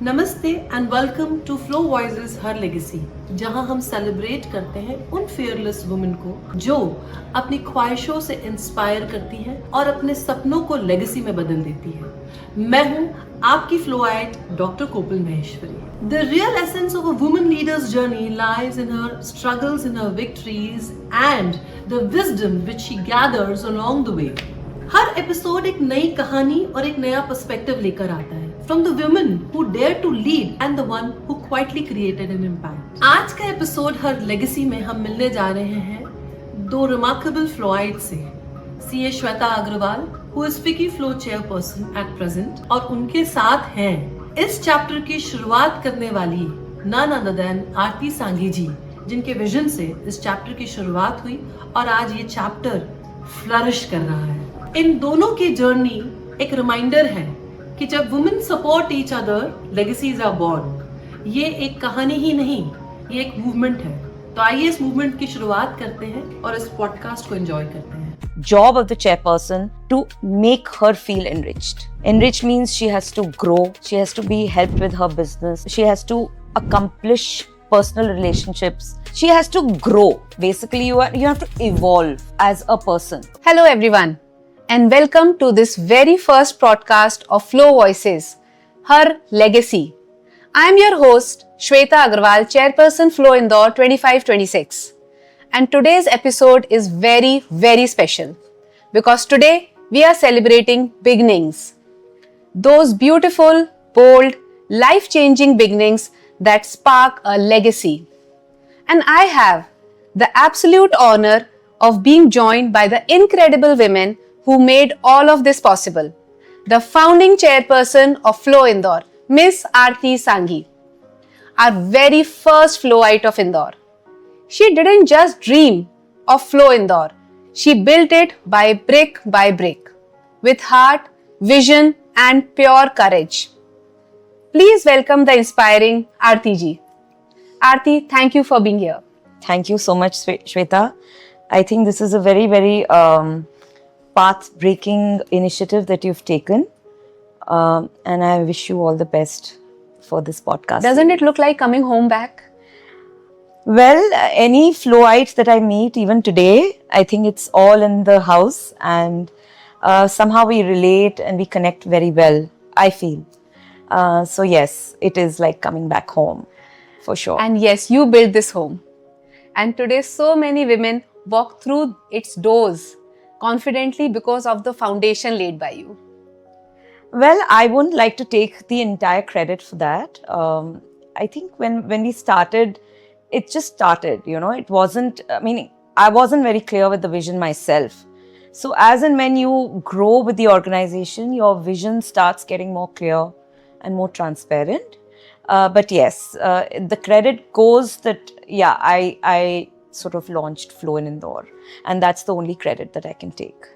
नमस्ते and welcome to FLO voices her legacy, जहां हम सेलिब्रेट करते हैं उन फियरलेस वुमेन को जो अपनी ख्वाहिशों से इंस्पायर करती हैं और अपने सपनों को लेगेसी में बदल देती हैं। मैं हूं आपकी फ्लोआइट डॉक्टर कोपल Maheshwari. The real essence of a woman leaders journey lies in her struggles, in her victories and the wisdom which she gathers along the way. Her episode एक नई कहानी और एक नया पर्सपेक्टिव लेकर आता है, from the women who dare to lead and the one who quietly created an impact. आज का एपिसोड हर लेगेसी में हम मिलने जा रहे हैं दो रिमार्केबल फ्लोआइट से, CA Shweta Agarwal who is FICCI FLO chairperson at present, और उनके साथ हैं इस चैप्टर की शुरुआत करने वाली नन अदर देन आरती सांघी जी, जिनके विजन से इस चैप्टर की शुरुआत हुई और आज ये चैप्टर फ्लरिश कर रहा है। इन दोनों की जर्नी एक रिमाइंडर है कि जब women support each other, legacies are born. ये एक कहानी ही नहीं, ये एक मूवमेंट है। तो आइए इस मूवमेंट की शुरुआत करते हैं और इस पॉडकास्ट को एंजॉय करते हैं। Job of the chairperson to make her feel enriched. Enriched means she has to grow, she has to be helped with her business, she has to accomplish personal relationships, she has to grow. Basically, you have to evolve as a person. Hello everyone and welcome to this very first podcast of Flow Voices, Her Legacy. I am your host Shweta Agarwal, Chairperson Flow Indore 2526. And today's episode is very special because today we are celebrating beginnings. Those beautiful, bold, life-changing beginnings that spark a legacy. And I have the absolute honor of being joined by the incredible women who made all of this possible. The founding chairperson of Flow Indore, Miss Aarti Sanghi, our very first Flowite of Indore. She didn't just dream of Flow Indore, she built it by brick, with heart, vision and pure courage. Please welcome the inspiring Aarti ji. Aarti, thank you for being here. Thank you so much, Shweta. I think this is a very path-breaking initiative that you've taken, and I wish you all the best for this podcast. Doesn't it look like coming home back? Well, any Flowites that I meet, even today, I think it's all in the house, and somehow we relate and we connect very well, I feel. So yes, it is like coming back home, for sure. And yes, you built this home. And today so many women walk through its doors confidently because of the foundation laid by you. Well, I wouldn't like to take the entire credit for that. I think when we started, it just started, it wasn't, I wasn't very clear with the vision myself. So as and when you grow with the organization, your vision starts getting more clear and more transparent. But yes, the credit goes that, I sort of launched Flow in Indore, and that's the only credit that I can take.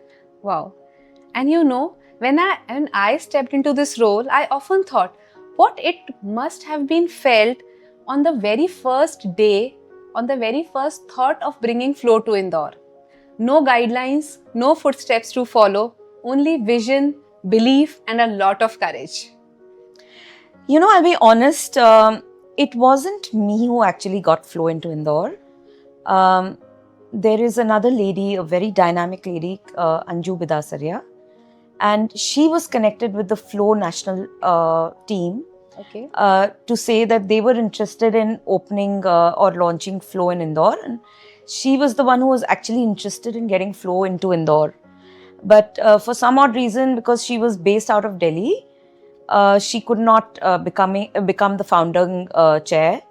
Wow. And when I stepped into this role, I often thought what it must have been felt on the very first day, on the very first thought of bringing Flow to Indore. No guidelines, no footsteps to follow, only vision, belief and a lot of courage. I'll be honest, it wasn't me who actually got Flow into Indore. There is another lady, a very dynamic lady, Anju Bidasaria, and she was connected with the Flow national team. Okay. To say that they were interested in opening or launching Flow in Indore, and she was the one who was actually interested in getting Flow into Indore. But for some odd reason, because she was based out of Delhi, she could not become the founding chair.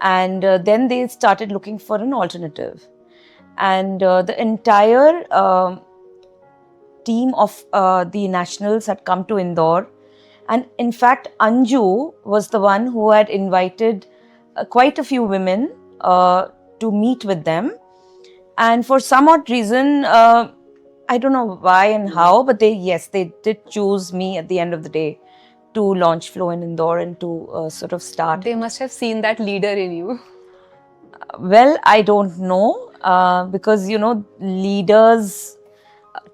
And then they started looking for an alternative. And the entire team of the nationals had come to Indore. And in fact, Anju was the one who had invited quite a few women to meet with them. And for some odd reason, I don't know why and how, but they did choose me at the end of the day to launch Flow in Indore and to sort of start. They must have seen that leader in you. Well, I don't know because, leaders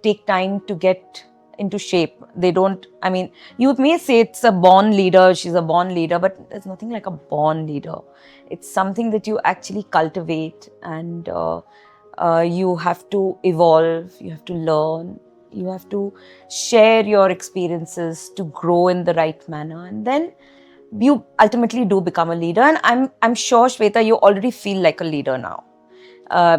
take time to get into shape. They don't, I mean, you may say it's a born leader, she's a born leader, but there's nothing like a born leader. It's something that you actually cultivate, and you have to evolve, you have to learn, you have to share your experiences to grow in the right manner, and then you ultimately do become a leader. And I'm sure, Shweta, you already feel like a leader now.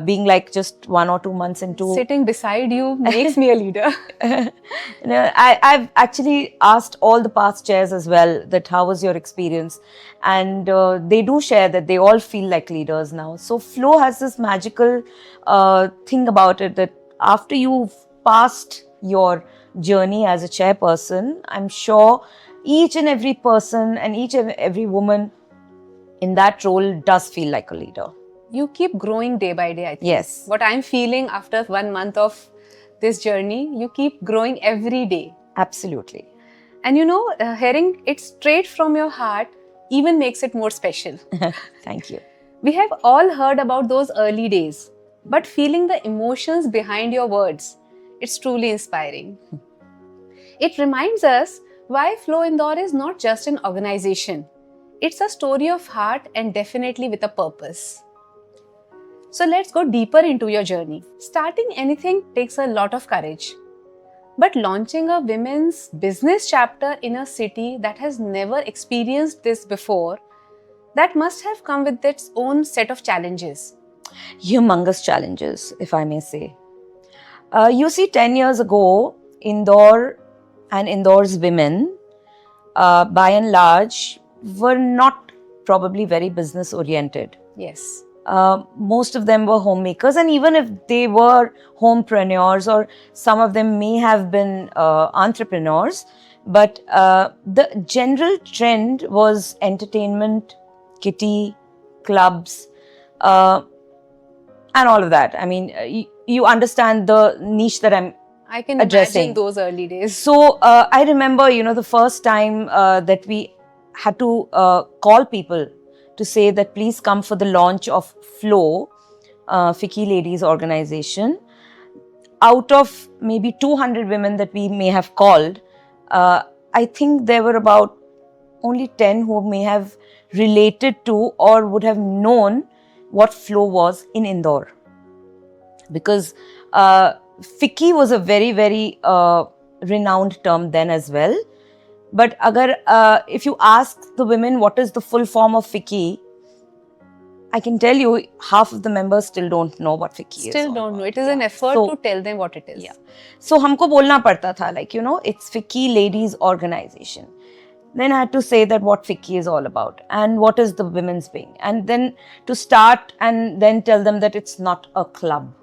Being like just 1 or 2 months into Sitting beside you makes me a leader. I've actually asked all the past chairs as well that how was your experience, and they do share that they all feel like leaders now. So Flow has this magical thing about it that after you've passed your journey as a chairperson, I'm sure each and every person and each and every woman in that role does feel like a leader. You keep growing day by day, I think. Yes. What I'm feeling after 1 month of this journey, you keep growing every day. Absolutely. And hearing it straight from your heart even makes it more special. Thank you. We have all heard about those early days, but feeling the emotions behind your words, it's truly inspiring. It reminds us why Flow Indore is not just an organization. It's a story of heart and definitely with a purpose. So let's go deeper into your journey. Starting anything takes a lot of courage. But launching a women's business chapter in a city that has never experienced this before, that must have come with its own set of challenges. Humongous challenges, if I may say. You see, 10 years ago, Indore and Indore's women, by and large, were not probably very business oriented. Yes. Most of them were homemakers, and even if they were homepreneurs, or some of them may have been entrepreneurs, but the general trend was entertainment, kitty, clubs, and all of that. I mean, you understand the niche that I'm I can addressing. imagine those early days. So I remember, the first time that we had to call people to say that please come for the launch of Flow, FICCI Ladies organization. Out of maybe 200 women that we may have called, I think there were about only 10 who may have related to or would have known what Flow was in Indore. Because FICCI was a very, very renowned term then as well. But if you ask the women what is the full form of FICCI, I can tell you half of the members still don't know what FICCI is. Still don't know. It is an effort to tell them what it is. Yeah. So हमको बोलना पड़ता था, it's FICCI Ladies Organization. Then I had to say that what FICCI is all about and what is the women's wing. And then to start and then tell them that it's not a club,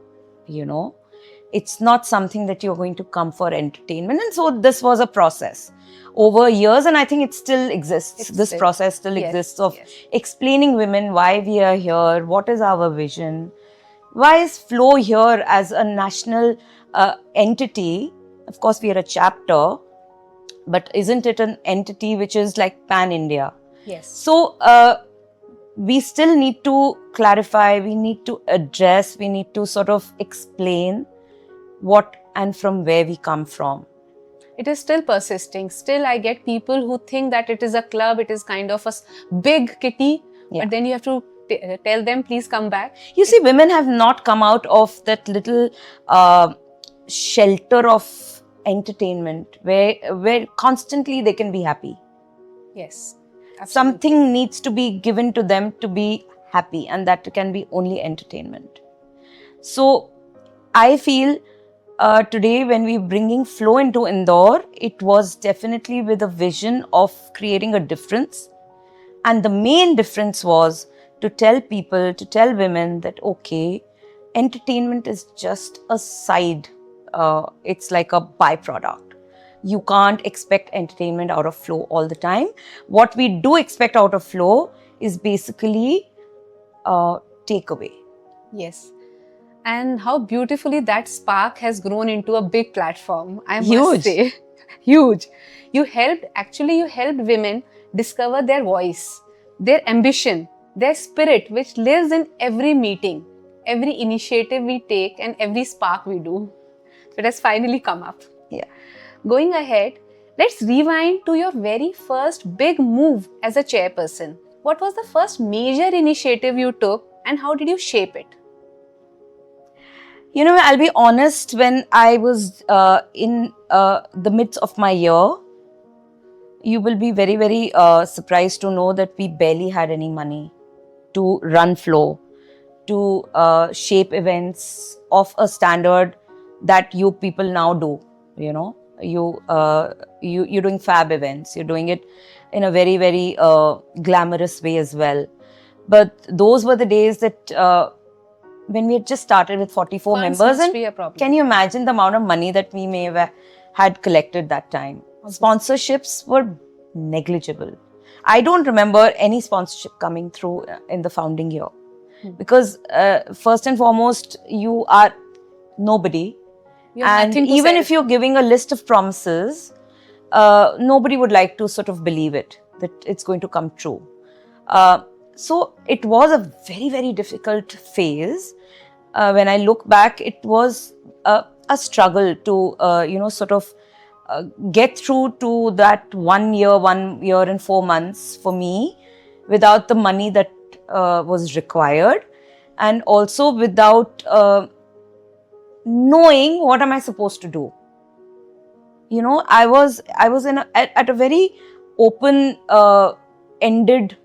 It's not something that you're going to come for entertainment. And so this was a process over years, and I think it still exists. This process still exists of explaining women why we are here, what is our vision, why is Flow here as a national entity. Of course, we are a chapter, but isn't it an entity which is like pan-India? Yes. So we still need to clarify, we need to address, we need to sort of explain what and from where we come from. It is still persisting. Still, I get people who think that it is a club, it is kind of a big kitty, but then you have to tell them, please come back. You see, women have not come out of that little shelter of entertainment where constantly they can be happy. Yes. Absolutely. Something needs to be given to them to be happy, and that can be only entertainment. So I feel today when we're bringing Flow into Indore, it was definitely with a vision of creating a difference. And the main difference was to tell people, to tell women that, okay, entertainment is just a side. It's like a byproduct. You can't expect entertainment out of Flow all the time. What we do expect out of Flow is basically takeaway. Yes. And how beautifully that spark has grown into a big platform. I must Huge. say. Huge. You helped women discover their voice, their ambition, their spirit, which lives in every meeting, every initiative we take, and every spark we do. So it has finally come up. Yeah. Going ahead, let's rewind to your very first big move as a chairperson. What was the first major initiative you took and how did you shape it? You know, I'll be honest, when I was in the midst of my year, you will be very, very surprised to know that we barely had any money to run flow, to shape events of a standard that you people now do. You know, you're doing fab events. You're doing it in a very, very glamorous way as well. But those were the days that when we had just started with 44 Funds members, must and be a problem. can you imagine the amount of money that we may have had collected that time? Sponsorships were negligible. I don't remember any sponsorship coming through in the founding year because first and foremost, you are nobody. You have And nothing to even sell. if you're giving a list of promises, nobody would like to sort of believe it, that it's going to come true. So it was a very, very difficult phase. When I look back, it was a struggle to, sort of get through to that 1 year and 4 months for me without the money that was required, and also without knowing what am I supposed to do. You know, I was at a very open ended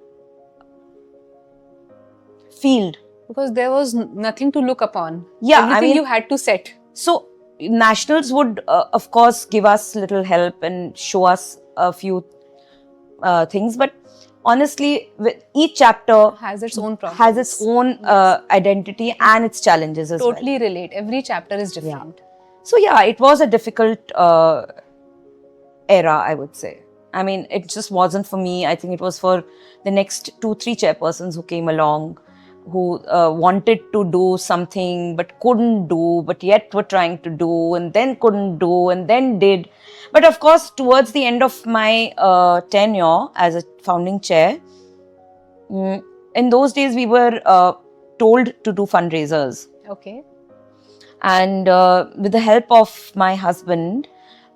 field. Because there was nothing to look upon. Yeah, Everything I mean, you had to set. so nationals would of course give us little help and show us a few things, but honestly, with each chapter Has its own problems. has its own identity and its challenges as well. Totally relate. Every chapter is different. So yeah, it was a difficult era, I would say. I mean, it just wasn't for me. I think it was for the next 2-3 chairpersons who came along, who wanted to do something but couldn't do, but yet were trying to do, and then couldn't do, and then did. But of course, towards the end of my tenure as a founding chair, in those days we were told to do fundraisers. Okay. And with the help of my husband,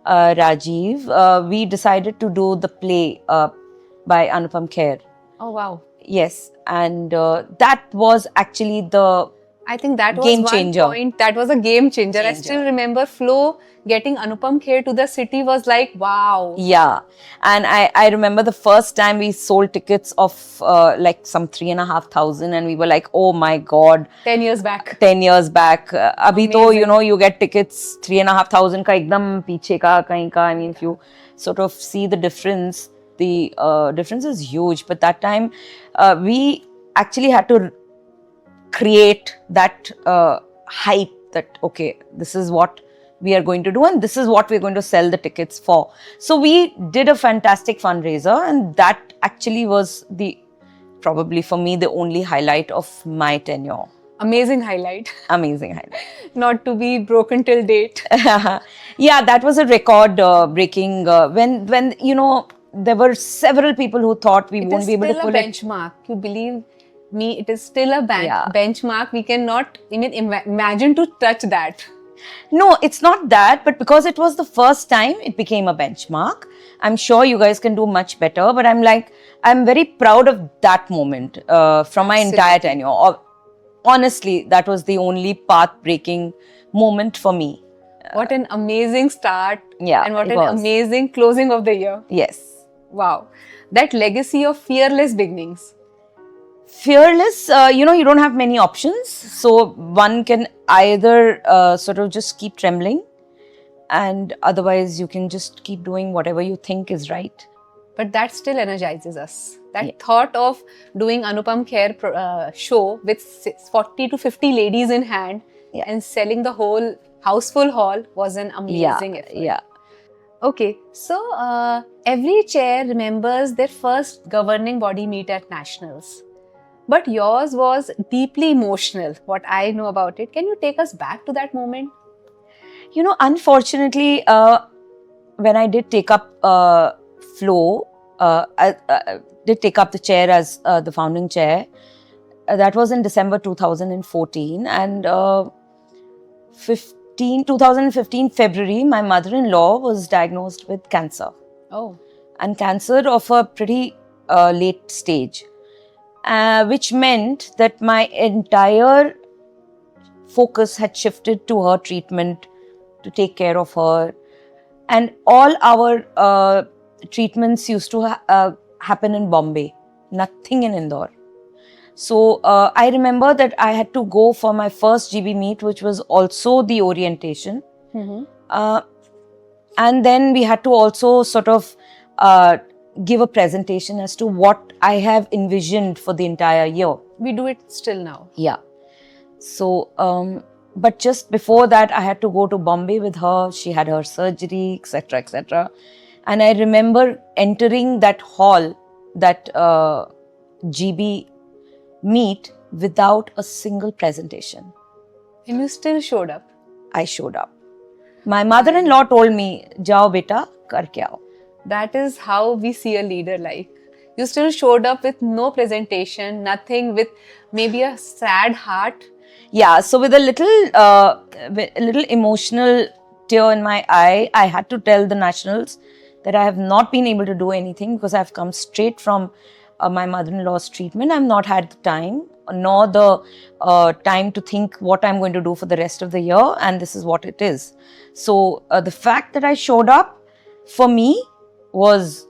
Rajiv, we decided to do the play by Anupam Kher. Oh wow. Yes, and that was actually the I think that was Game one changer. point. That was a game changer. I still remember Flo getting Anupam Kher to the city was like, wow. yeah. And I remember the first time we sold tickets of like some 3,500, and we were like, oh my God. 10 years back. 10 years back. Abhi to, Amazing. you know, you get tickets 3,500 ka ekdam piche ka kahin ka. I mean, if you sort of see the difference, the difference is huge. But that time, we actually had to create that hype that, okay, this is what we are going to do and this is what we're going to sell the tickets for. So we did a fantastic fundraiser, and that actually was probably for me, the only highlight of my tenure. Amazing highlight. Amazing highlight. Not to be broken till date. Yeah, that was a record breaking when you know, there were several people who thought we won't be able to It is pull still a it. benchmark. You believe me, it is still a Yeah. benchmark. We cannot even imagine to touch that. No, it's not that, but because it was the first time, it became a benchmark. I'm sure you guys can do much better, but I'm very proud of that moment from my entire tenure. Honestly, that was the only path-breaking moment for me. What an amazing start. Yeah, And what it an was. amazing closing of the year. Yes. Wow. That legacy of fearless beginnings. Fearless, you know, you don't have many options. So one can either sort of just keep trembling, and otherwise you can just keep doing whatever you think is right. But that still energizes us. That thought of doing Anupam Kher show with 40 to 50 ladies in hand and selling the whole houseful hall was an amazing effort. Yeah. Okay, so every chair remembers their first governing body meet at nationals. But yours was deeply emotional, what I know about it. Can you take us back to that moment? You know, unfortunately, when I did take up Flo, I did take up the chair as the founding chair. That was in December 2014, and 2015 February, my mother-in-law was diagnosed with cancer. Oh. And cancer of a pretty late stage, which meant that my entire focus had shifted to her treatment, to take care of her. And all our treatments used to happen in Bombay, nothing in Indore. So I remember that I had to go for my first GB meet, which was also the orientation. And then we had to also sort of give a presentation as to what I have envisioned for the entire year. We do it still now. Yeah. So, but just before that, I had to go to Bombay with her. She had her surgery, etc., etc. And I remember entering that hall, that GB meet, without a single presentation. And you still showed up. I showed up. My mother-in-law told me, "Jao beta, karke aao." That is how we see a leader like. You still showed up with no presentation, nothing, with maybe a sad heart. Yeah, so with a little emotional tear in my eye, I had to tell the nationals that I have not been able to do anything because I've come straight from my mother-in-law's treatment. I've not had the time, nor the time to think what I'm going to do for the rest of the year, and this is what it is. So the fact that I showed up, for me, was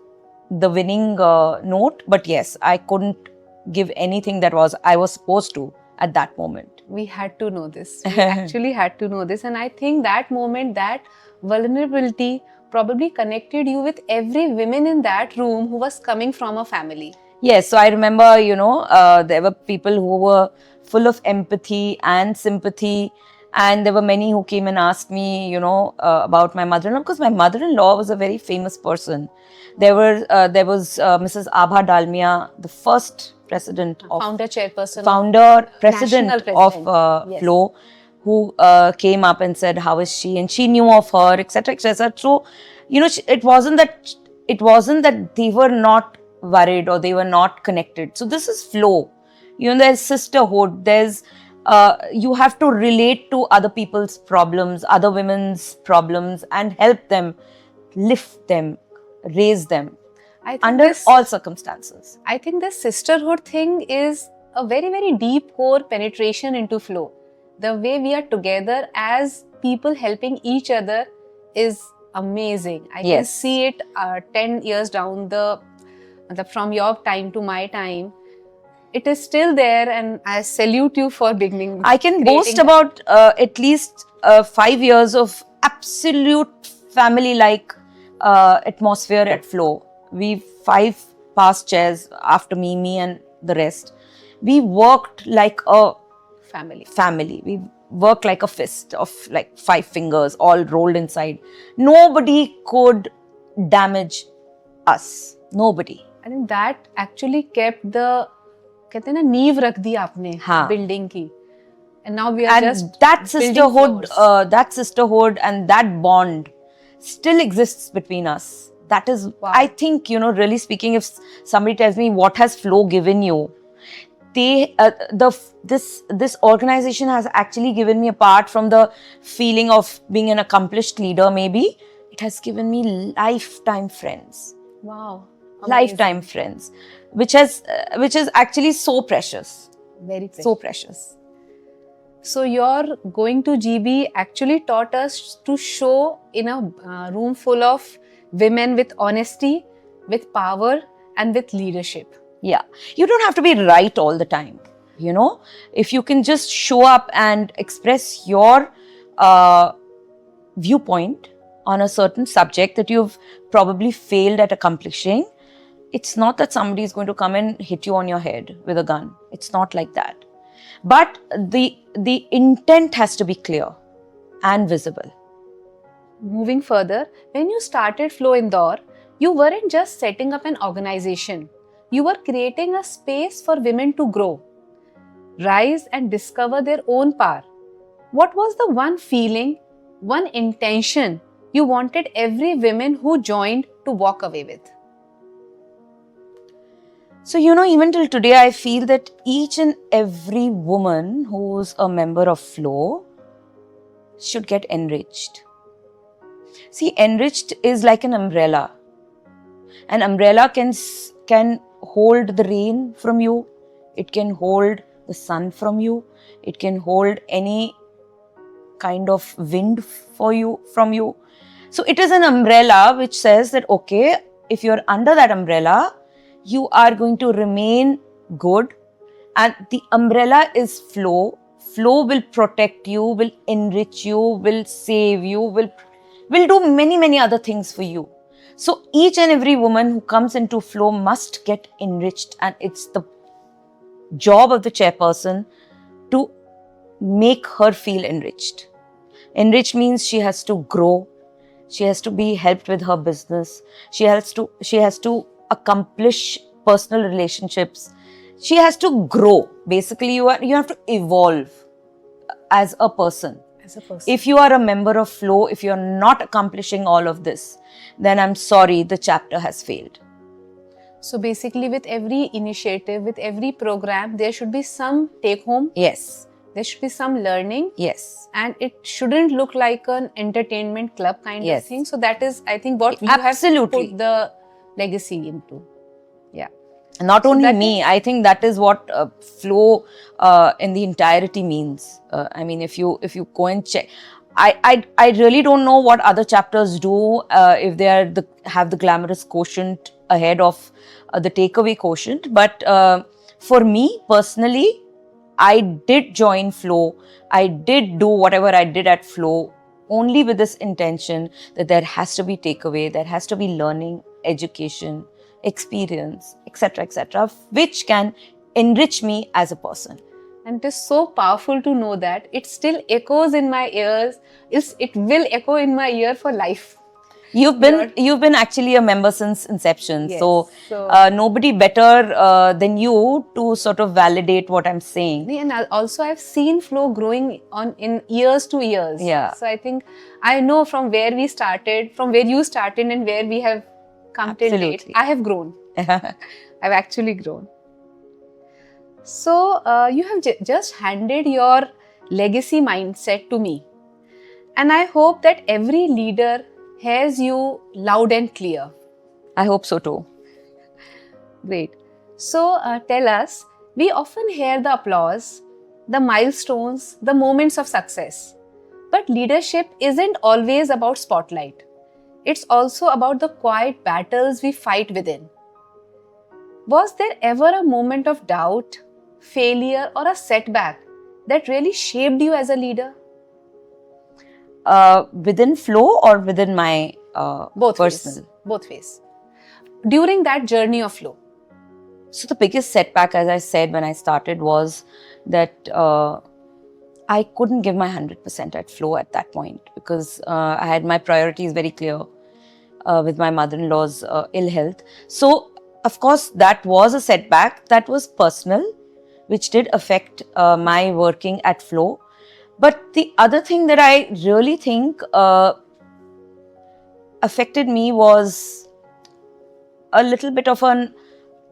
the winning note. But yes, I couldn't give anything that I was supposed to at that moment. We had to know this. We actually had to know this. And I think that moment, that vulnerability probably connected you with every woman in that room who was coming from a family. Yes, so I remember, there were people who were full of empathy and sympathy, and there were many who came and asked me, about my mother-in-law, because my mother-in-law was a very famous person. There was Mrs. Abha Dalmia, the first president of Founder, president of Yes. Flow, who came up and said, "How is she?" And she knew of her, etc., etc. So, it wasn't that they were not worried or they were not connected. So this is Flow. There's sisterhood. There's you have to relate to other people's problems, other women's problems, and help them, lift them, raise them under all circumstances. I think this sisterhood thing is a very, very deep core penetration into Flow. The way we are together as people helping each other is amazing. I can see it 10 years down from your time to my time. It is still there, and I salute you for beginning. I can boast about at least 5 years of absolute family-like atmosphere at Flow. We 5 past chairs after me and the rest. We worked like a family. We worked like a fist of like 5 fingers all rolled inside. Nobody could damage us. Nobody. I think that actually kept the कहते हैं ना नींव रख दी आपने building की, and now we are just that sisterhood and that bond still exists between us. That is, I think, really speaking, if somebody tells me what has Flow given you, this organization has actually given me, apart from the feeling of being an accomplished leader, maybe it has given me lifetime friends. Wow. Amazing. Lifetime friends, which is actually so precious. Very precious. So precious. So your going to GB actually taught us to show in a room full of women with honesty, with power, and with leadership. Yeah. You don't have to be right all the time. If you can just show up and express your viewpoint on a certain subject that you've probably failed at accomplishing, it's not that somebody is going to come and hit you on your head with a gun. It's not like that. But the intent has to be clear and visible. Moving further, when you started Flow Indore, you weren't just setting up an organization. You were creating a space for women to grow, rise and discover their own power. What was the one feeling, one intention you wanted every woman who joined to walk away with? So, even till today, I feel that each and every woman who's a member of Flow, should get enriched. See, enriched is like an umbrella. An umbrella can hold the rain from you. It can hold the sun from you. It can hold any kind of wind from you. So it is an umbrella which says that, okay, if you're under that umbrella, you are going to remain good. And the umbrella is flow. Flow will protect you, will enrich you, will save you, will do many, many other things for you. So each and every woman who comes into flow must get enriched, and it's the job of the chairperson to make her feel enriched. Enriched means she has to grow. She has to be helped with her business. She has to accomplish personal relationships. She has to grow. Basically, you have to evolve as a person. If you are a member of Flow, if you're not accomplishing all of this, then I'm sorry, the chapter has failed. So basically, with every initiative, with every program, there should be some take home. Yes. There should be some learning. Yes. And it shouldn't look like an entertainment club kind Yes. of thing. So that is, I think, what you Absolutely. have put the legacy into. Yeah. Not only that me, I think that is what flow in the entirety means. I mean, if you go and check, I really don't know what other chapters do if they have the glamorous quotient ahead of the takeaway quotient. But for me personally, I did join Flow. I did do whatever I did at Flow only with this intention that there has to be takeaway, there has to be learning, education, experience, etc., which can enrich me as a person. And it is so powerful to know that it still echoes in my ears. It will echo in my ear for life. You've been actually a member since inception, Yes. so nobody better than you to sort of validate what I'm saying. And also I've seen Flow growing in years to years. Yeah. So I think I know from where we started, from where you started and where we have come till date. Absolutely. I have grown. I've actually grown. So you have just handed your legacy mindset to me. And I hope that every leader hears you loud and clear. I hope so too. Great. So tell us, we often hear the applause, the milestones, the moments of success. But leadership isn't always about spotlight. It's also about the quiet battles we fight within. Was there ever a moment of doubt, failure, or a setback that really shaped you as a leader? Within Flow or within my Both personal? ways. Both ways. During that journey of Flow. So the biggest setback, as I said when I started, was that I couldn't give my 100% at Flow at that point because I had my priorities very clear with my mother-in-law's ill health. So, of course, that was a setback. That was personal, which did affect my working at Flow. But the other thing that I really think affected me was a little bit of an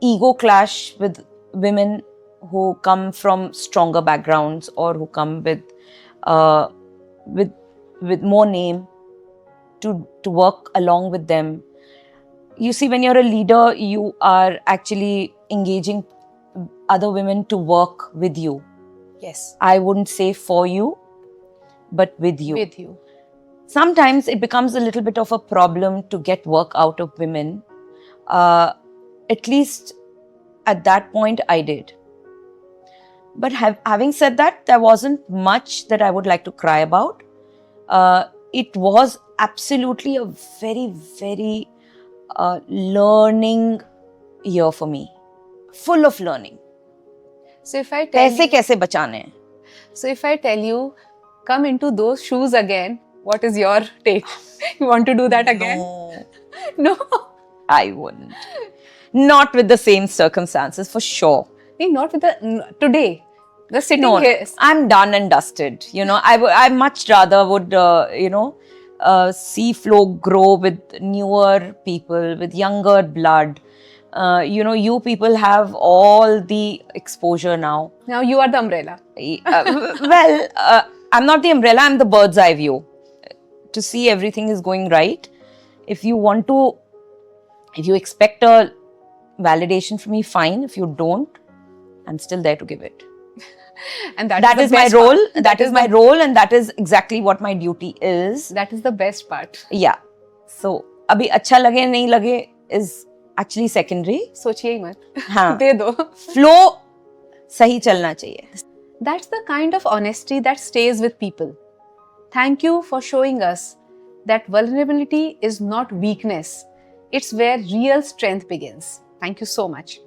ego clash with women who come from stronger backgrounds or who come with more name to work along with them. You see, when you're a leader, you are actually engaging other women to work with you. Yes. I wouldn't say for you, but with you. With you. Sometimes it becomes a little bit of a problem to get work out of women. At least at that point, I did. But having said that, there wasn't much that I would like to cry about. It was absolutely a very, very learning year for me. Full of learning. So if I tell you, कैसे बचाने हैं? so if I tell you, come into those shoes again, what is your take? You want to do that again? No, No. I wouldn't. Not with the same circumstances, for sure. Not with the today. The sitting No, here. I'm done and dusted. You know, I much rather would, see Flow grow with newer people, with younger blood. You people have all the exposure now. Now you are the umbrella. I'm not the umbrella, I'm the bird's eye view. To see everything is going right. If you expect a validation from me, fine. If you don't, I'm still there to give it. And That is my role. That is my role, and that is exactly what my duty is. That is the best part. Yeah. So, abhi अच्छा लगे नहीं लगे is actually secondary. सोचिए ही मत. हाँ. दे दो. Flow सही चलना चाहिए. That's the kind of honesty that stays with people. Thank you for showing us that vulnerability is not weakness. It's where real strength begins. Thank you so much.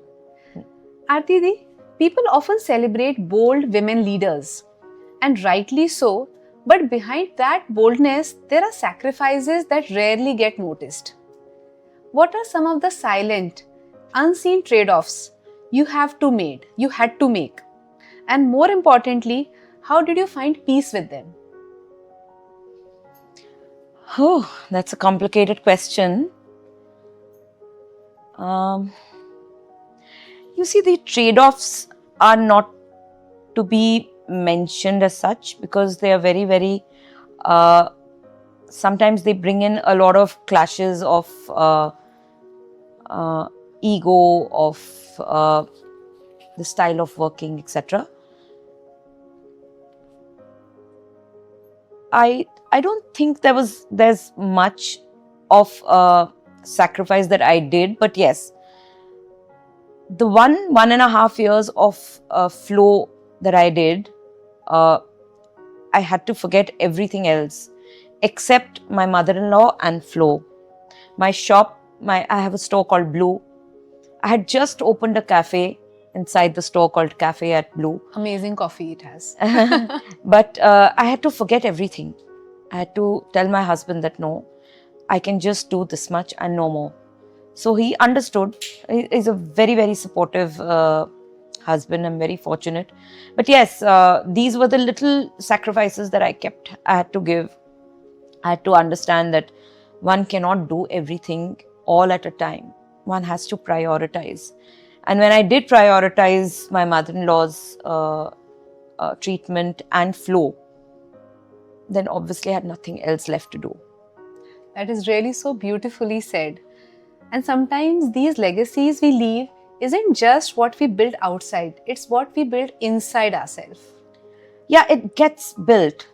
Aarti Di, people often celebrate bold women leaders, and rightly so, but behind that boldness, there are sacrifices that rarely get noticed. What are some of the silent, unseen trade-offs you had to make? And more importantly, how did you find peace with them? Oh, that's a complicated question. You see, the trade-offs are not to be mentioned as such because they are very, very. Sometimes they bring in a lot of clashes of ego, of the style of working, etc. I don't think there's much of sacrifice that I did, but yes, the 1.5 years of flow that I did, I had to forget everything else except my mother-in-law and flow. My shop, I have a store called Blue. I had just opened a cafe inside the store called Cafe at Blue. Amazing coffee it has. But I had to forget everything. I had to tell my husband that no, I can just do this much and no more. So he understood. He's a very, very supportive husband. I'm very fortunate. But yes, these were the little sacrifices that I had to give. I had to understand that one cannot do everything all at a time. One has to prioritize. And when I did prioritize my mother-in-law's treatment and flow, then obviously I had nothing else left to do. That is really so beautifully said. And sometimes these legacies we leave isn't just what we build outside, it's what we build inside ourselves. Yeah, it gets built.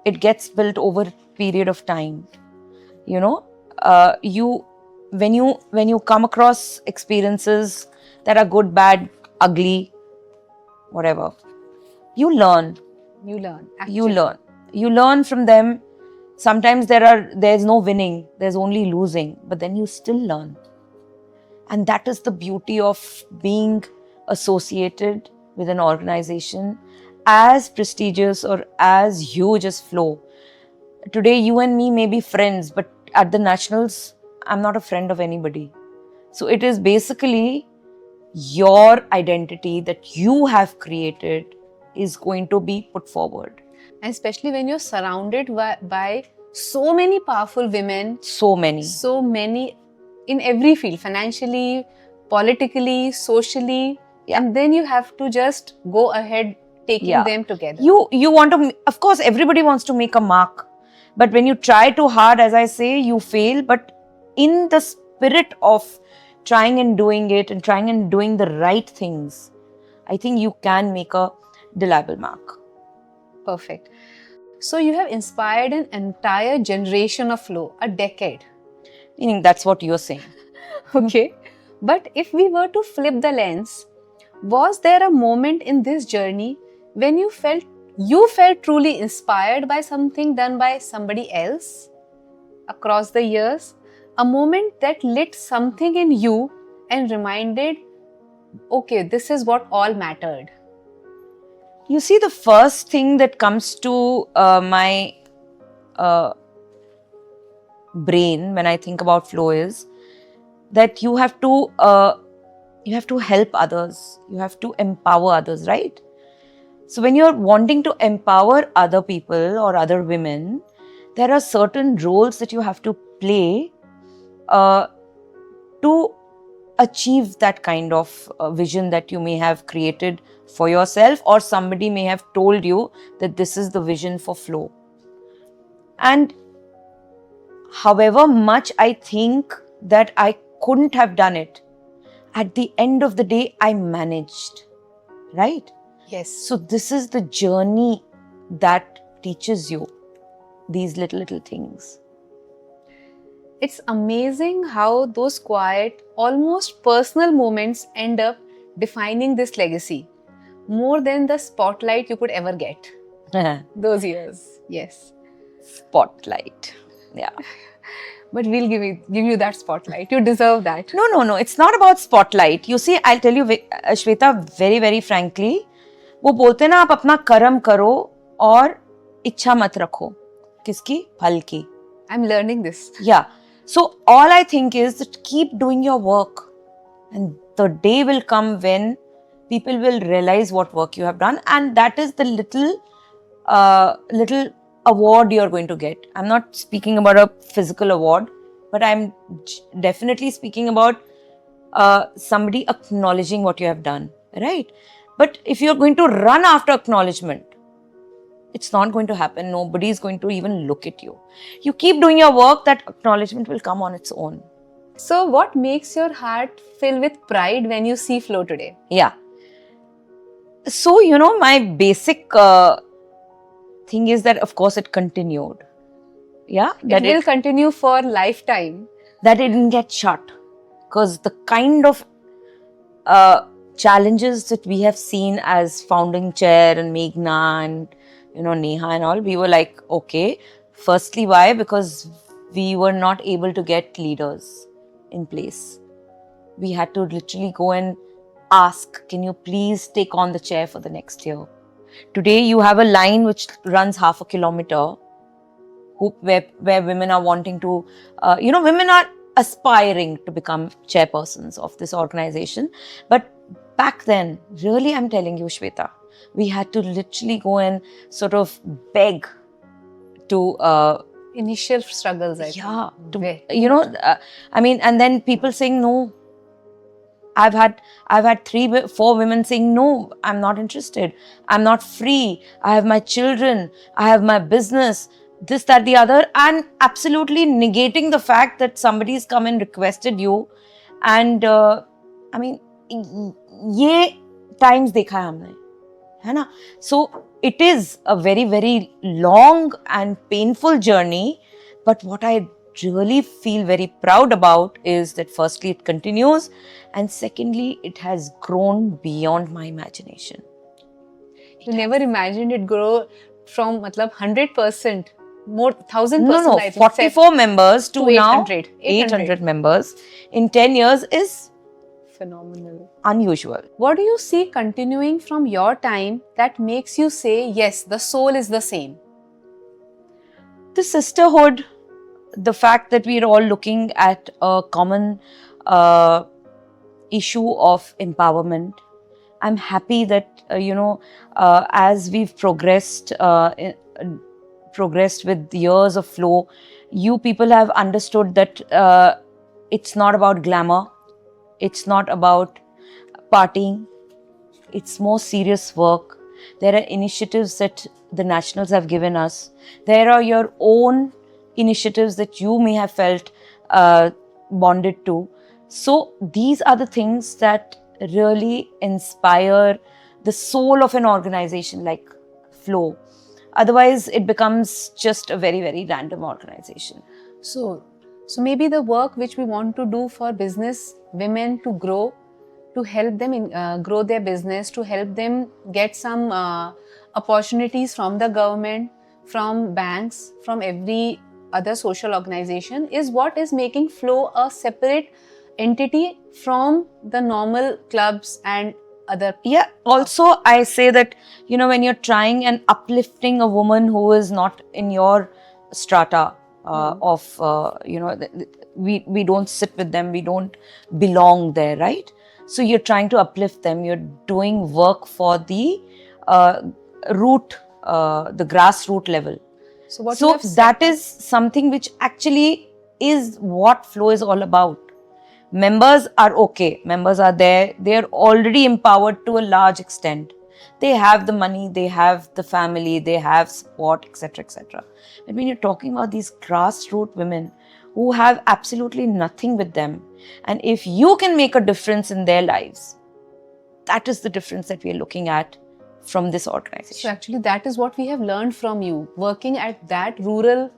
It gets built over a period of time. You know, when you come across experiences that are good, bad, ugly, whatever, you learn. Actually. You learn from them. Sometimes there's no winning, there's only losing, but then you still learn. And that is the beauty of being associated with an organization as prestigious or as huge as Flow. Today, you and me may be friends, but at the nationals, I'm not a friend of anybody. So it is basically your identity that you have created is going to be put forward. And especially when you're surrounded by so many powerful women. So many In every field, financially, politically, socially. Yeah. And then you have to just go ahead taking them together. You want to, of course, everybody wants to make a mark. But when you try too hard, as I say, you fail. But in the spirit of trying and doing it and trying and doing the right things, I think you can make a reliable mark. Perfect. So you have inspired an entire generation of Flow, a decade. Meaning that's what you're saying. Okay. But if we were to flip the lens, was there a moment in this journey when you felt truly inspired by something done by somebody else across the years? A moment that lit something in you and reminded, okay, this is what all mattered. You see, the first thing that comes to my brain when I think about Flow is that you have to help others, you have to empower others, right? So when you're wanting to empower other people or other women, there are certain roles that you have to play to achieve that kind of vision that you may have created for yourself, or somebody may have told you that this is the vision for Flow. And however much I think that I couldn't have done it, at the end of the day, I managed, right? Yes. So this is the journey that teaches you these little things. It's amazing how those quiet, almost personal moments end up defining this legacy more than the spotlight you could ever get. Those years, yes. Spotlight. Yeah. But we'll give you that spotlight. You deserve that. No. It's not about spotlight. You see, I'll tell you, Shweta, very, very frankly, वो बोलते ना आप अपना कर्म करो और इच्छा मत रखो. किसकी? फल की. I'm learning this. Yeah. So all I think is that keep doing your work, and the day will come when people will realize what work you have done, and that is the little award you're going to get. I'm not speaking about a physical award, but I'm definitely speaking about somebody acknowledging what you have done, right? But if you're going to run after acknowledgement, it's not going to happen. Nobody is going to even look at you. You keep doing your work, that acknowledgement will come on its own. So what makes your heart fill with pride when you see Flow today? Yeah. So, my basic thing is that, of course, it continued. Yeah. It will continue for lifetime. That it didn't get shut. Because the kind of challenges that we have seen as founding chair and Meghna and Neha and all, we were like, okay, firstly, why? Because we were not able to get leaders in place. We had to literally go and ask, can you please take on the chair for the next year? Today, you have a line which runs half a kilometer where women are wanting to, women are aspiring to become chairpersons of this organization. But back then, really, I'm telling you, Shweta, we had to literally go and sort of beg to initial struggles, I think. And then people saying no. I've had 3-4 women saying no, I'm not interested, I'm not free, I have my children, I have my business, this, that, the other, and absolutely negating the fact that somebody's come and requested you. And ये times देखा है हमने, है ना? So it is a very, very long and painful journey, but what I really feel very proud about is that firstly it continues, and secondly it has grown beyond my imagination. You never imagined it grow from 100%, more 1000%. No, 44 members to now 800 members in 10 years is phenomenal, unusual. What do you see continuing from your time that makes you say, yes, the soul is the same? The sisterhood, the fact that we're all looking at a common issue of empowerment. I'm happy that, as we've progressed with years of Flow, you people have understood that it's not about glamour, it's not about partying, it's more serious work. There are initiatives that the nationals have given us. There are your own initiatives that you may have felt bonded to. So these are the things that really inspire the soul of an organization like Flow. Otherwise, it becomes just a very, very random organization. So maybe the work which we want to do for business women to grow, to help them grow their business, to help them get some opportunities from the government, from banks, from every other social organization, is what is making Flow a separate entity from the normal clubs and other. Yeah, also I say that, when you're trying and uplifting a woman who is not in your strata we don't sit with them, we don't belong there, right? So you're trying to uplift them, you're doing work for the root, the grassroots level. So that is something which actually is what Flow is all about. Members are okay. Members are there. They are already empowered to a large extent. They have the money, they have the family, they have support, etc., etc. But when you're talking about these grassroots women who have absolutely nothing with them, and if you can make a difference in their lives, that is the difference that we are looking at from this So organization. actually, that is what we have learned from you, working at that rural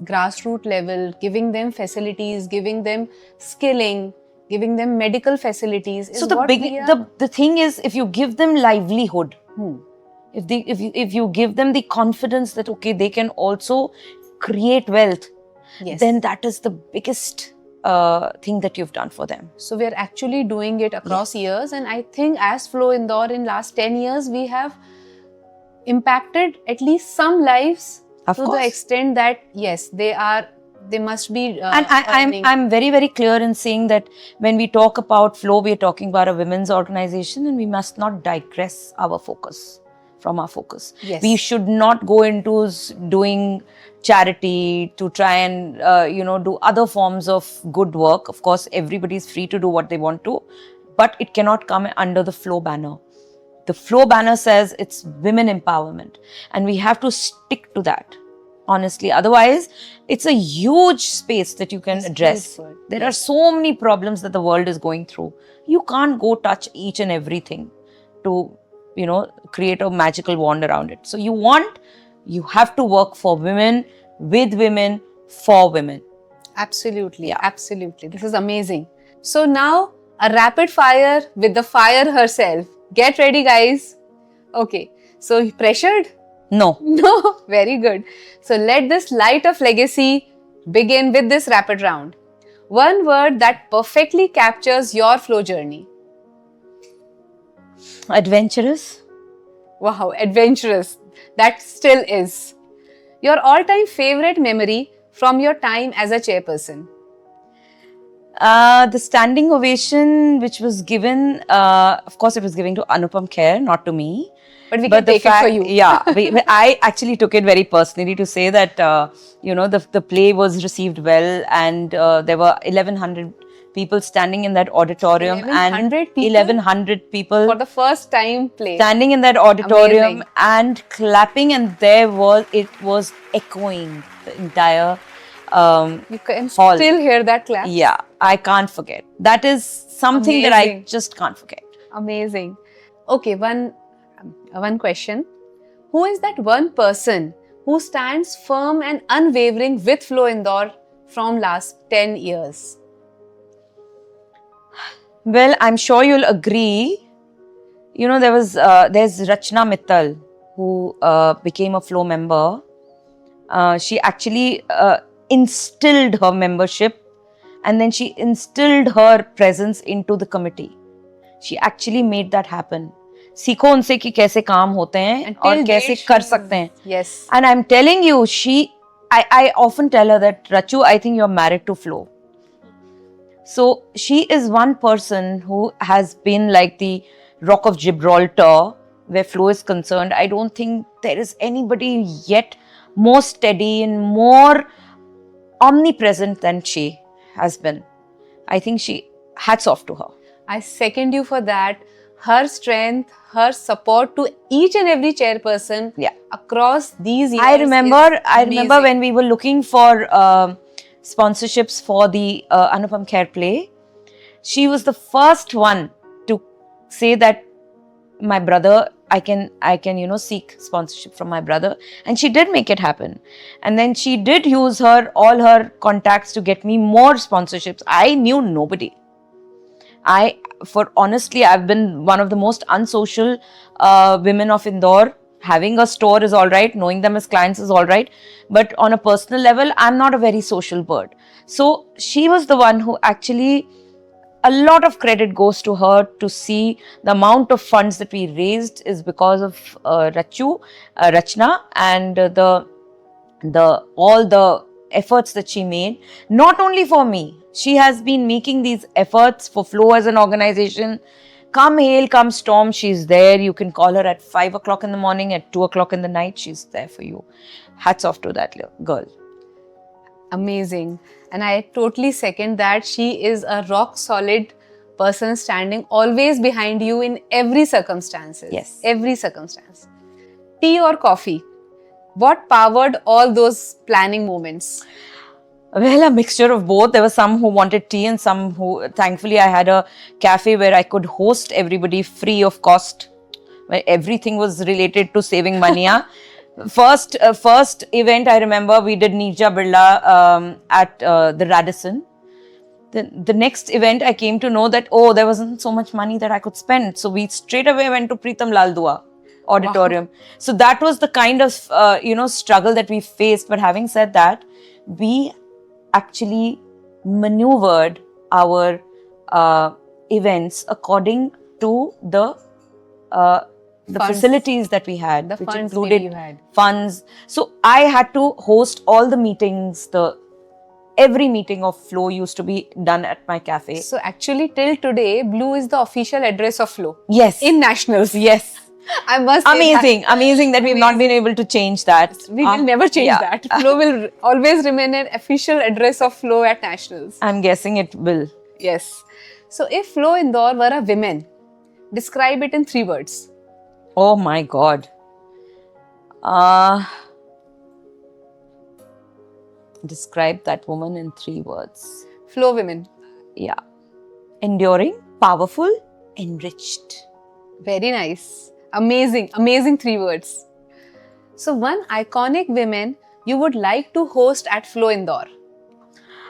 grassroots level, giving them facilities, giving them skilling, giving them medical facilities. Is So the what big we are- the thing is, if you give them livelihood, Hmm. if you give them the confidence that okay, they can also create wealth, Yes. then that is the biggest thing that you've done for them. So we are actually doing it across years, and I think as Flow Indore in last 10 years, we have impacted at least some lives Of to the course. extent that yes, they must be. And earning. I'm very, very clear in saying that when we talk about Flow, we are talking about a women's organization, and we must not digress our focus from our focus. Yes. We should not go into doing charity to try and do other forms of good work. Of course, everybody is free to do what they want to, but it cannot come under the Flow banner. The Flow banner says it's women empowerment, and we have to stick to that. Honestly, otherwise, it's a huge space that you can It's address. huge, There are so many problems that the world is going through. You can't go touch each and everything to, create a magical wand around it. So you have to work for women, with women, for women. Absolutely, Yeah. absolutely. This is amazing. So now a rapid fire with the fire herself. Get ready, guys. Okay. So pressured? No. No. Very good. So let this light of legacy begin with this rapid round. One word that perfectly captures your flow journey. Adventurous. Wow, adventurous. That still is. Your all-time favorite memory from your time as a chairperson. The standing ovation which was given, of course, it was given to Anupam Kher, not to me. But we can the take it for you. Yeah, I actually took it very personally to say that, the play was received well, and there were 1,100 people standing in that auditorium. 1,100 people? 1,100 people For the first time play. standing in that auditorium Amazing. and clapping, and it was echoing the entire You can hall. still hear that clap. Yeah, I can't forget. That is something that I Amazing. just can't forget. Amazing. Okay, one question. Who is that one person who stands firm and unwavering with Flow Indore from last 10 years? Well, I'm sure you'll agree. There's Rachna Mittal, who became a Flow member. She actually instilled her membership, and then she instilled her presence into the committee. She actually made that happen. सीखो उनसे कि कैसे काम होते हैं And और till कैसे date, कर she- सकते हैं. Yes. And I'm telling you, I often tell her that, Rachu, I think you're married to Flow. So she is one person who has been like the Rock of Gibraltar where Flow is concerned. I don't think there is anybody yet more steady and more omnipresent than she has been. I think hats off to her. I second you for that. Her strength, her support to each and every chairperson Yeah. across these years. I remember is when we were looking for sponsorships for the Anupam Kher play. She was the first one to say that my brother, I can seek sponsorship from my brother, and she did make it happen. And then she did use all her contacts to get me more sponsorships. I knew nobody. Honestly, I've been one of the most unsocial women of Indore. Having a store is all right, knowing them as clients is all right, but on a personal level, I'm not a very social bird. So she was the one who actually, a lot of credit goes to her to see the amount of funds that we raised is because of Rachna, and all the efforts that she made, not only for me. She has been making these efforts for Flow as an organization. Come hail, come storm, she's there. You can call her at 5 o'clock in the morning, at 2 o'clock in the night, she's there for you. Hats off to that girl. Amazing. And I totally second that. She is a rock solid person standing always behind you in every circumstances. Yes. Every circumstance. Tea or coffee? What powered all those planning moments? Well, a mixture of both. There were some who wanted tea and some who, thankfully, I had a cafe where I could host everybody free of cost, where everything was related to saving money. First event I remember, we did Nirja Birla at the Radisson. The next event, I came to know that, oh, there wasn't so much money that I could spend. So we straight away went to Pritam Lal Dua auditorium. Wow. So that was the kind of, struggle that we faced. But having said that, we actually maneuvered our events according to the facilities that we had, the which funds included you had. funds. So I had to host all the meetings. Every meeting of Flow used to be done at my cafe. So actually till today, blue is the official address of Flow. Yes. In nationals. Yes. I must say Amazing that we've not been able to change that. We will never change that. Flow will always remain an official address of Flow at nationals. I'm guessing it will. Yes. So if Flow Indore were a woman, describe it in 3 words. Oh my God. Describe that woman in 3 words. Flow women. Yeah. Enduring, powerful, enriched. Very nice. Amazing 3 words. So one iconic woman you would like to host at Flow Indore.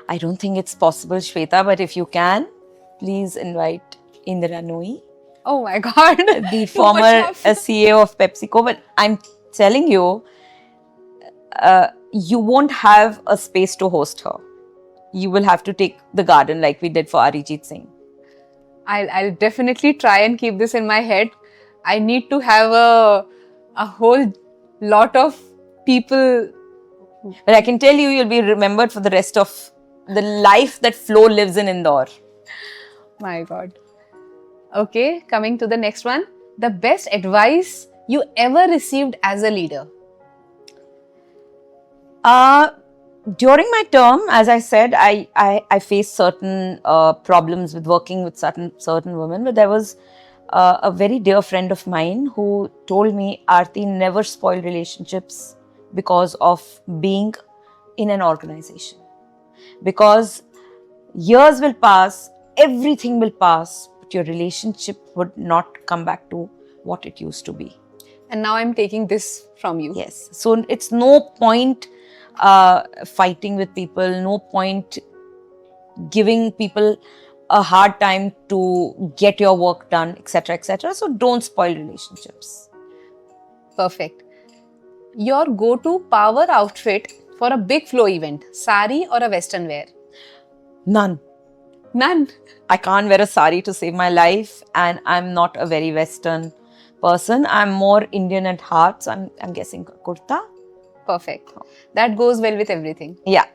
I don't think it's possible, Shweta, but if you can, please invite Indira Nooyi, Oh my God. the former CEO of PepsiCo. But I'm telling you, you won't have a space to host her. You will have to take the garden like we did for Arijit Singh. I'll definitely try and keep this in my head. I need to have a whole lot of people. But I can tell you, you'll be remembered for the rest of the life that Flow lives in Indore. My God. Okay, coming to the next one. The best advice you ever received as a leader? During my term, as I said, I faced certain problems with working with certain women, but there was a very dear friend of mine who told me, Aarti, never spoil relationships because of being in an organization. Because years will pass, everything will pass, but your relationship would not come back to what it used to be. And now I'm taking this from you. Yes. So it's no point fighting with people, no point giving people a hard time to get your work done, etc., etc. So don't spoil relationships. Perfect. Your go-to power outfit for a big Flow event, sari or a western wear? None. None. I can't wear a sari to save my life, and I'm not a very Western person. I'm more Indian at heart, so I'm guessing kurta. Perfect. That goes well with everything. Yeah.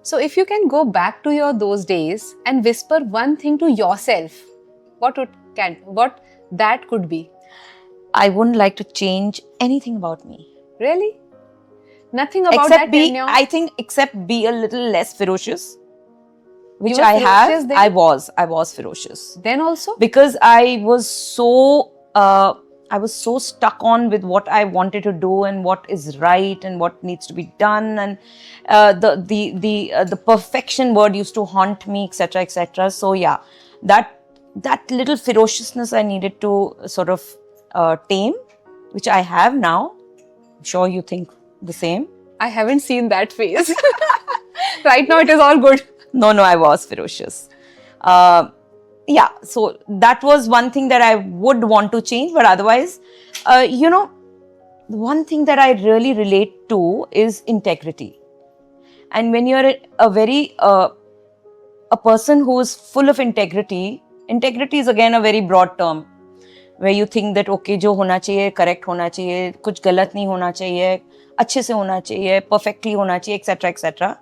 So if you can go back to those days and whisper one thing to yourself, what that could be? I wouldn't like to change anything about me. Really? Nothing about that tenure? I think except be a little less ferocious, which You were I ferocious have. then? I was ferocious. Then also? Because I was so stuck on with what I wanted to do and what is right and what needs to be done, and the perfection word used to haunt me, etc., etc. So yeah, that little ferociousness I needed to sort of tame, which I have now. I'm sure you think the same. I haven't seen that phase. Right now it is all good. No, I was ferocious. Yeah, so that was one thing that I would want to change, but otherwise, one thing that I really relate to is integrity. And when you're a person who is full of integrity is again a very broad term, where you think that, okay, jo hona chahiye, correct hona chahiye, kuch galat nahi hona chahiye, अच्छे से होना चाहिए, perfectly होना चाहिए, etc., etc.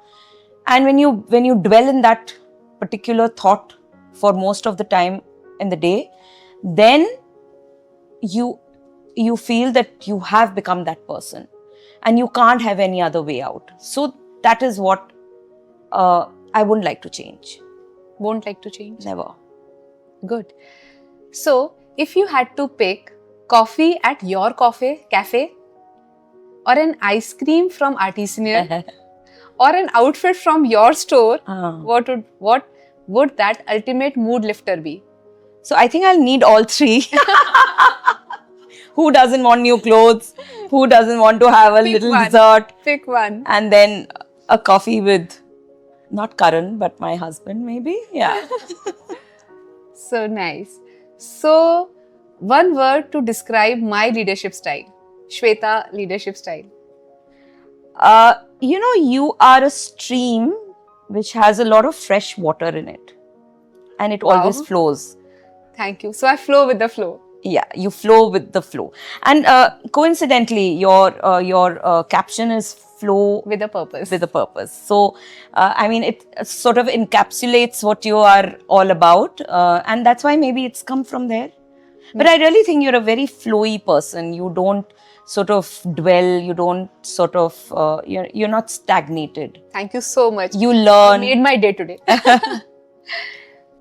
And when you dwell in that particular thought for most of the time in the day, then you feel that you have become that person and you can't have any other way out. So that is what I wouldn't like to change. Won't like to change? Never. Good. So, if you had to pick coffee at your cafe, or an ice cream from Artisanal, or an outfit from your store, what would that ultimate mood lifter be? So I think I'll need all three. Who doesn't want new clothes? Who doesn't want to have a little dessert? Pick one. And then a coffee with, not Karan, but my husband maybe. Yeah. So nice. So, one word to describe my leadership style. Shweta leadership style. You are a stream which has a lot of fresh water in it. And it always flows. Thank you. So, I flow with the flow. Yeah, you flow with the flow. And coincidentally, your caption is flow with a purpose. With a purpose. So, it sort of encapsulates what you are all about. And that's why maybe it's come from there. But I really think you're a very flowy person. You don't sort of dwell. You don't sort of, you're not stagnated. Thank you so much. You learn. You made my day today.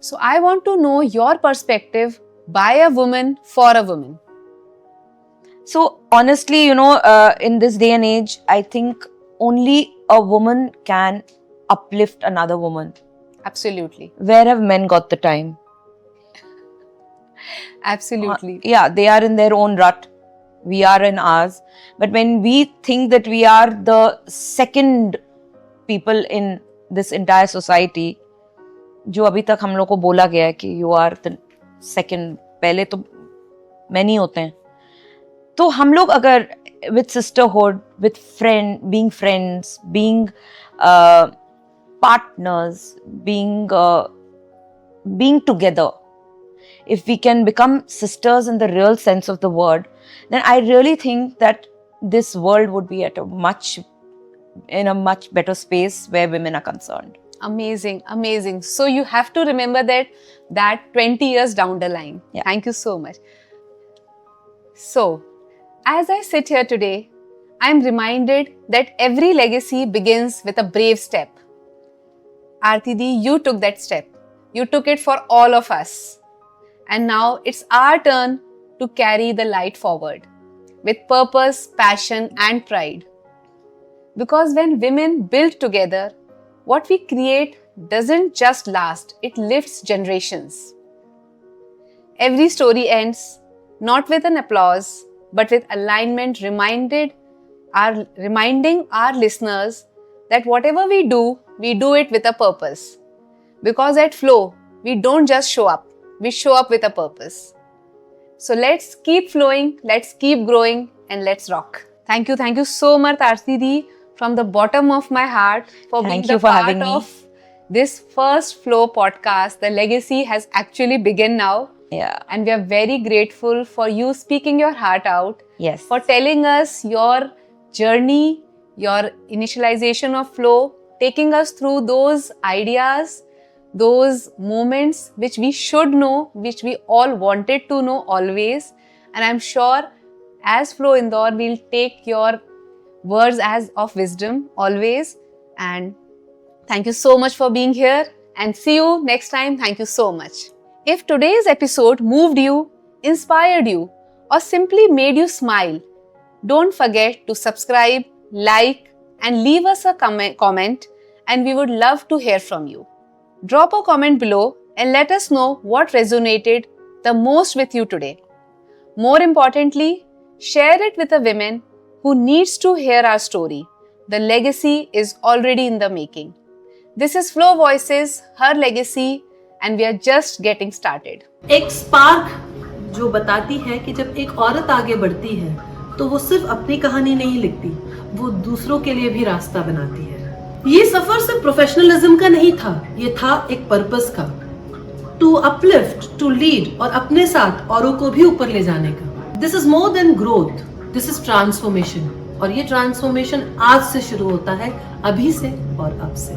So, I want to know your perspective by a woman for a woman. So honestly, in this day and age, I think only a woman can uplift another woman. Absolutely. Where have men got the time? Absolutely. Yeah, they are in their own rut. We are in ours. But when we think that we are the second people in this entire society, जो अभी तक हम लोग को बोला गया है कि you are the second, पहले तो many होते हैं. तो हम लोग अगर with sisterhood, with being friends, being partners, being together, if we can become sisters in the real sense of the word, then I really think that this world would be in a much better space where women are concerned. Amazing, amazing. So you have to remember that 20 years down the line. Yeah. Thank you so much. So, as I sit here today, I am reminded that every legacy begins with a brave step. Aarti Di, you took that step. You took it for all of us. And now it's our turn to carry the light forward with purpose, passion, and pride. Because when women build together, what we create doesn't just last, it lifts generations. Every story ends not with an applause, but with alignment, reminding our listeners that whatever we do it with a purpose. Because at Flow, we don't just show up, we show up with a purpose. So let's keep flowing, let's keep growing, and let's rock. Thank you so much, Aarti Di, from the bottom of my heart for being the part of this first Flow podcast. The legacy has actually begun now. Yeah. And we are very grateful for you speaking your heart out. Yes. For telling us your journey, your initialization of Flow, taking us through those ideas, those moments which we should know, which we all wanted to know always. And I'm sure as Flow Indore, we'll take your words as of wisdom always. And thank you so much for being here, and see you next time. Thank you so much. If today's episode moved you, inspired you, or simply made you smile, don't forget to subscribe, like, and leave us a comment, and we would love to hear from you. Drop a comment below and let us know what resonated the most with you today. More importantly, share it with a woman who needs to hear our story. The legacy is already in the making. This is Flow Voices, her legacy, and we are just getting started. एक spark जो बताती है कि जब एक औरत आगे बढ़ती है तो वो सिर्फ अपनी कहानी नहीं लिखती, वो दूसरों के लिए भी रास्ता बनाती है. ये सफर सिर्फ प्रोफेशनलिज्म का नहीं था, ये था एक पर्पस का, टू अपलिफ्ट, टू लीड और अपने साथ औरों को भी ऊपर ले जाने का. This is more than growth, this is transformation. और ये ट्रांसफॉर्मेशन आज से शुरू होता है, अभी से और अब से.